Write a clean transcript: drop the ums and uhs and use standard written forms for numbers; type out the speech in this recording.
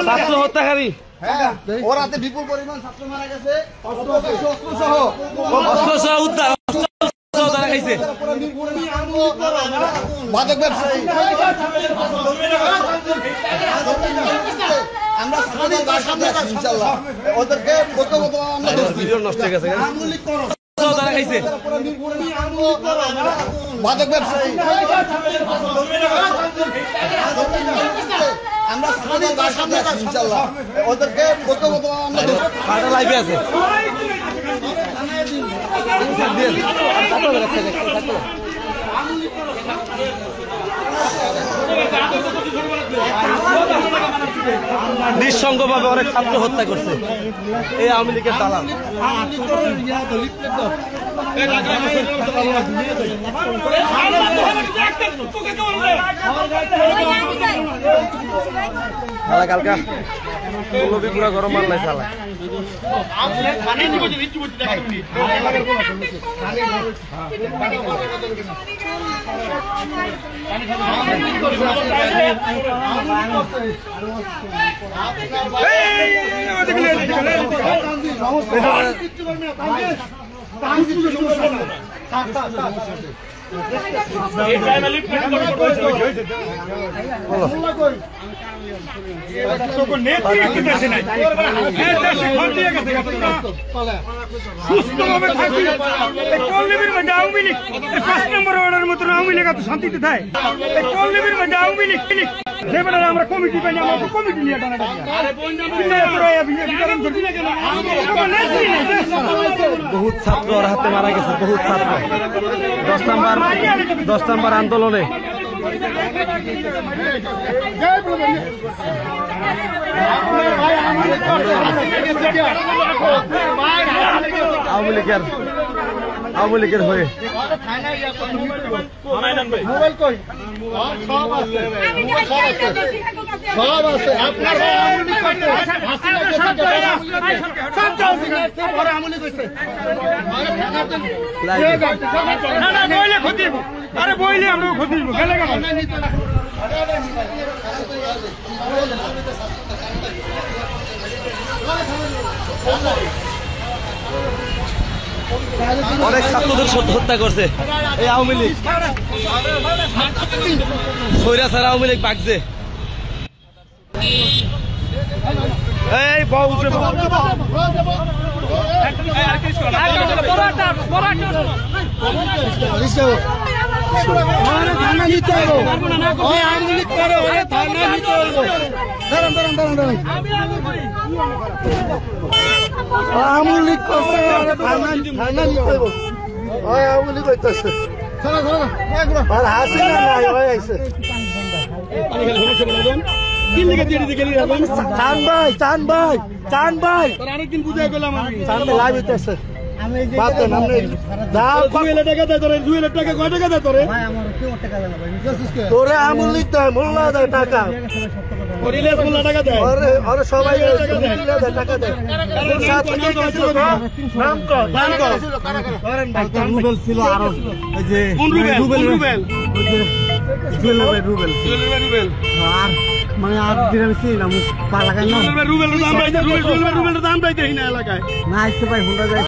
ছাত্র হত্যাকারী ওর হাতে বিপুল পরিমাণ ছাত্র মারা গেছে, অস্ত্র সহ উদ্ধার তারা খাইছে মাদক ব্যবসায়ী। আমরা ইনশাআল্লাহ ওদেরকে নষ্ট হয়ে গেছে তারা খাইছে মাদক ব্যবসায়ী। আমরা ইনশাআল্লাহ ওদেরকে আমরা লাইভে আছে নিঃসঙ্গভাবে অনেক ছাত্র হত্যা করছে এই আওয়ামী লীগের দালাল। কালকা পুরা গরম মাল নাই সালা শান্তিতে থাকে আমরা কমিটি পাই আমরা কমিটি নিয়ে বহুত ছাত্র ওর হাতে মারা গেছে, বহুত ছাত্র 10 নম্বর আন্দোলনে। আওয়ামী লীগের হয়ে সব আছে আপনার আরে বইলে আমরা ক্ষতি গেলে অনেক ছাত্রদের হত্যা করছে এই আওয়ামী লীগ। সৈরা ছাড়া আওয়ামী লীগ বাগছে। এই বউ উঠে আরেকদিন বুঝে গেলাম তোরে আমুল লিখতে হয়, মোল্লা দেয় টাকা, সবাই টাকা দেয়। রুবেল ছিল আরো রুবেল আর মানে আর দিলাম পা লাগাই না, রুবেল দাম পাইতে না এলাকায় না আসতে পাই হুন্ডা যায়।